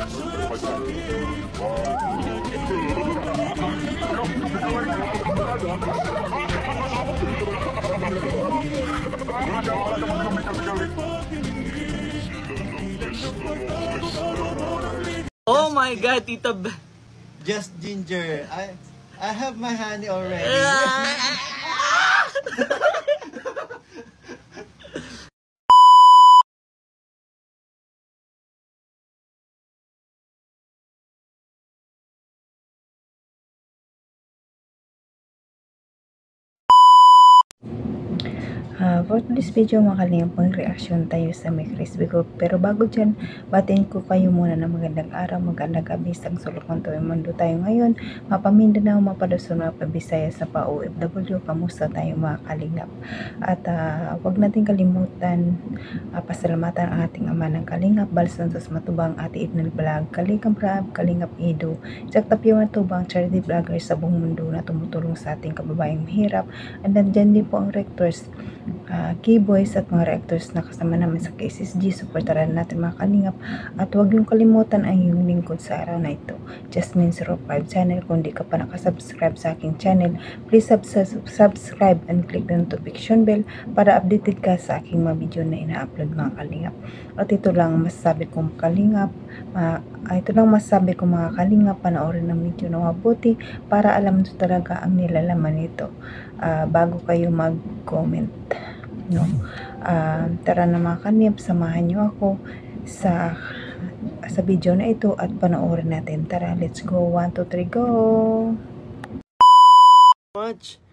Oh my God, Tita Just ginger. I have my honey already. For this video mga kalingap, reaction tayo sa may crispy ko. Pero bago dyan, batiin ko kayo muna ng magandang araw, magandang gabi sa sulok ng tuwing mundo tayo ngayon. Mapamindanao, mapaluson, mapabisaya sa pa-OFW, kamusta tayo mga kalingap. At wag natin kalimutan, pasalamatan ang ating ama ng kalingap, Balsantos Matubang, Ate Idnal Vlog, Kalingap Rab, Kalingap Ido, Jack Tapio Matubang, charity vlogger sa buong mundo na tumutulong sa ating kababayang mahirap. And nandyan din po ang rectors, keyboys at mga reactors na kasama namin sa KSSG. Supportaran natin mga kalingap at huwag yung kalimutan ang yung lingkod sa araw na ito, Jasmine05 channel. Kung di ka pa nakasubscribe sa aking channel, please subscribe and click the notification bell para updated ka sa aking mga video na ina-upload mga kalingap. At ito lang masasabi kong kalingap, mga kalingap, panoorin ng video na mabuti para alam nyo talaga ang nilalaman nito bago kayo mag-comment, no? Tara na mga kalingap, samahan nyo ako sa video na ito at panoorin natin. Tara, let's go. 1, 2, 3, go! Much.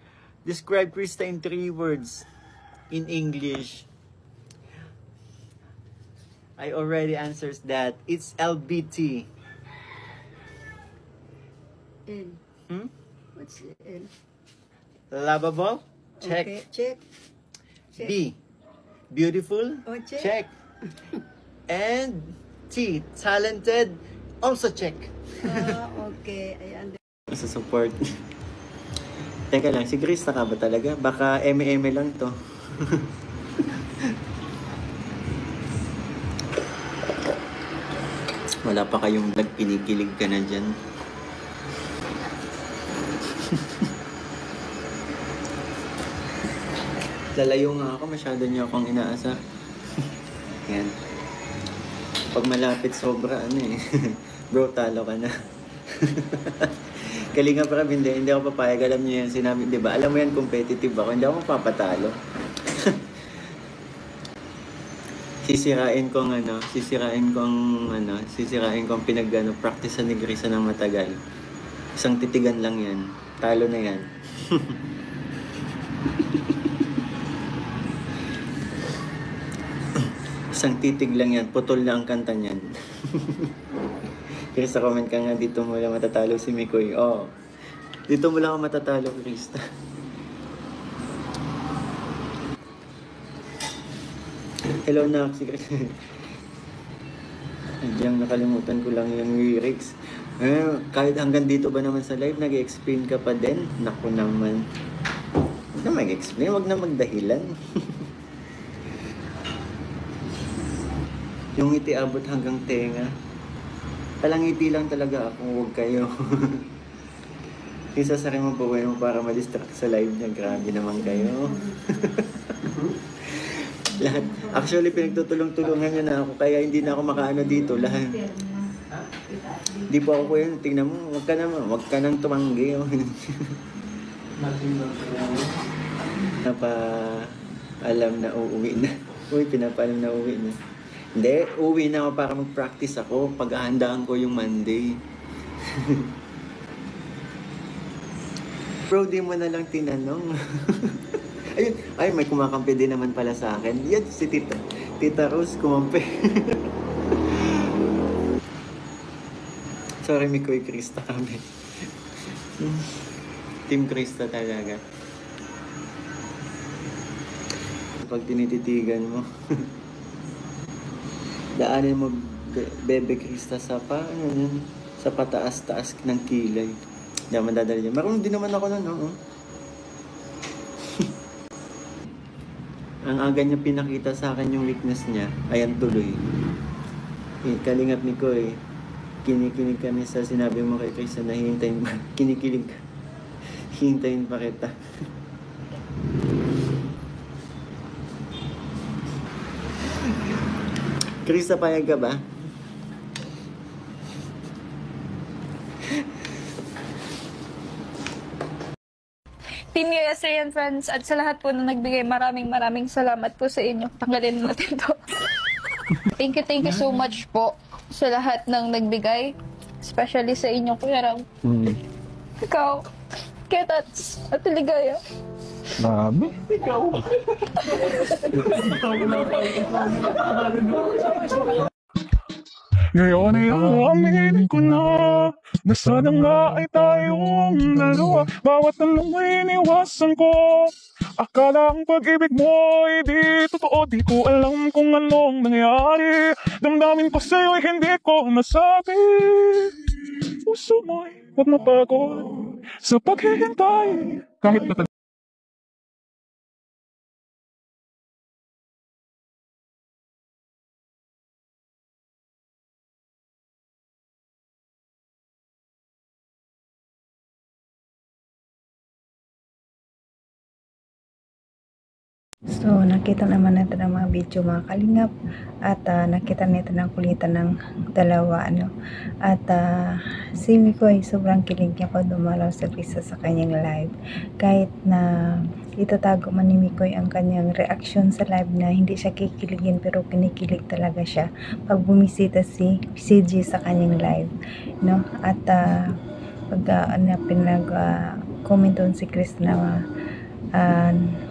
Describe Krista in 3 words in English. I already answered that. It's LBT. L. What's L? Lovable? Check. Okay, check. B. Beautiful? Oh, check. Check. And T. Talented? Also check. Okay. Ayan. Sa support. Teka lang, si Krista ka ba talaga? Baka eme-eme lang to. Wala pa kayong nagpinikilig ka na dyan. Lalayo nga ako, masyado niyo akong inaasa. Yan. Pag malapit sobra, bro, talo ka na. Kalinga pa kami, hindi ako papayag. Alam niyo yan, sinabi, di ba? Alam mo yan, competitive ako. Hindi ako mapapatalo. sisirain kong practice ni Grisa ng matagal. Isang titigan lang yan. Talo na yan. Isang titig lang yan. Putol na ang kanta niyan. Krista, comment ka nga, dito mo lang matatalo si Mikoy. Oh, dito mo lang ako matatalo, Krista. Hello, Nak. Diyan nakalimutan ko lang yung lyrics. Kahit hanggang dito ba naman sa live, nag-explain ka pa din? Naku naman. Huwag na mag-explain, huwag na magdahilan. Yung ngiti abot hanggang tenga. Palangiti lang talaga ako, huwag kayo. Yung sasari mo po mo para ma-distract sa live niya. Grabe naman kayo. Lahat. Actually, pinagtutulong-tulungan niya na ako, kaya hindi na ako makaano dito. Lahat. Di po ako yun. Tingnan mo, huwag ka nang tumanggi. Alam na uuwi na. Uy, pinapaalam na uuwi na. Hindi, uuwi na ako para mag-practice ako. Pag-ahandaan ko yung Monday. Bro, di mo na lang tinanong. Ayun, ay, may kumakampi din naman pala sa akin. Yan, si Tita Rose kumampi. Sorry, Mikoy, Krista kami. Team Krista talaga. Pag tinititigan mo. Daanin mo, Bebe Krista, sa pataas-taas ng kilay. Hindi ako madadali dyan. Marunong din naman ako nun, no? Ang aga niya pinakita sa akin yung weakness niya. Ayan, tuloy. Kalingap ni Koy. kinikilig kami sa sinabi mo kay Chris na hihintayin pa. Kinikilig ka. Hintayin pa kita. Chris, napayag ka ba? Team USA and friends, at sa lahat po na nagbigay, maraming salamat po sa inyo. Tanggalin natin to. Thank you so much po sa lahat ng nagbigay. Especially sa inyo, Kuya Ram. Ikaw, Ketats, at Ligaya. Grabe. Ngayon ay aminin ko na sana nga ay tayong dalawa. Bawat tanong ay iniwasan ko. Akala ang pag-ibig mo ay di totoo. Di ko alam kung anong nangyari. Damdamin ko sa'yo ay hindi ko nasabi. Puso mo'y huwag mapagod sa paghihintay. Kahit matagal. So, nakita naman natin ang mga video mga kalingap at nakita natin ang kulitan ng dalawa, ano. At si Mikoy, sobrang kilig niya pag dumalaw sa Krista sa kanyang live. Kahit na itatago man ni Mikoy ang kanyang reaksyon sa live na hindi siya kikiligin, pero kinikilig talaga siya pag bumisita si CG sa kanyang live, no. At pag pinag-comment doon si Chris na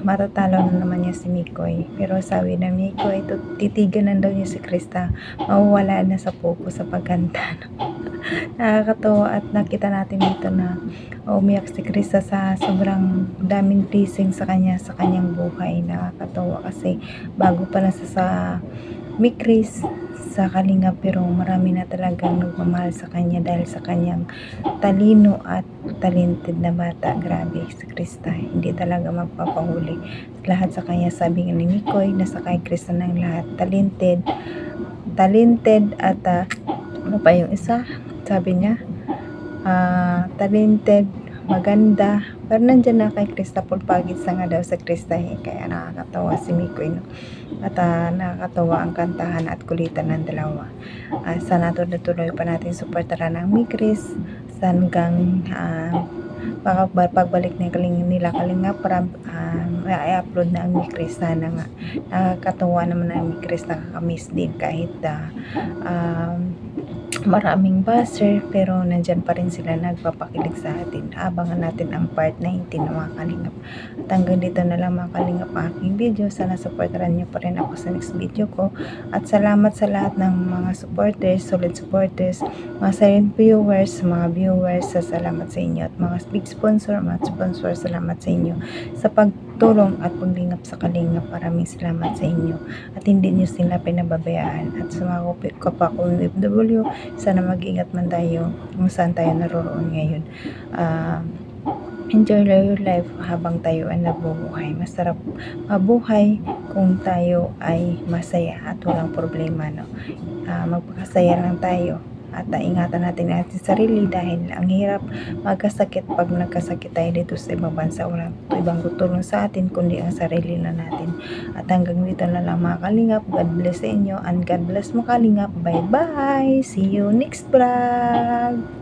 matatalo na naman niya si Mikoy, pero sabi na Mikoy, titiganan daw niya si Krista, mawawala na sa focus sa pagkanta. Nakakatawa at nakita natin dito na umiyak si Krista sa sobrang daming blessing sa kanyang buhay. Nakakatawa kasi bago pa lang sa Mikris sa Kalingap, pero marami na talagang nagmamahal sa kanya dahil sa kanyang talino at talented na bata. Grabe si Krista, hindi talaga magpapahuli. Lahat sa kanya, sabi nga ni Mikoy, nasa kay Krista ng lahat. Talented at ano pa yung isa? Sabi niya, talented, maganda, pero nandyan na kay Krista, pulpagit sa nga daw sa Krista, kaya nakakatawa si Mikoy, no? At nakakatawa ang kantahan at kulitan ng dalawa. Sana tuloy pa natin suportaran ng Mikris hanggang pagbalik nila Kalingap para i-upload na ang Mikris. Sana nga nakakatawa naman ang Mikris, nakakamiss din kahit maraming buzzer, pero nandyan pa rin sila nagpapakilig sa atin. Abangan natin ang part 19 ng mga Kalingap. At hanggang dito na lang mga Kalingap ang aking video. Sana supportaran niyo pa rin ako sa next video ko. At salamat sa lahat ng mga supporters, solid supporters, mga silent viewers, mga viewers, salamat sa inyo. At mga big sponsor, salamat sa inyo sa pagtulong at paglingap sa Kalingap. Maraming salamat sa inyo at hindi niyo sila pinababayaan. At sa mga kapwa ko OFW, sana mag-ingat man tayo kung saan tayo naroroon ngayon. Enjoy your life habang tayo ay nagbubuhay. Masarap mabuhay kung tayo ay masaya at walang problema, no? Magpakasaya lang tayo at ingatan natin sarili dahil ang hirap magkasakit pag nagkasakit tayo dito sa ibang bansa. Walang ibang tutulong sa atin kundi ang sarili na natin. At hanggang dito na lang mga Kalingap. God bless sa inyo and God bless mga Kalingap. Bye bye, see you next vlog.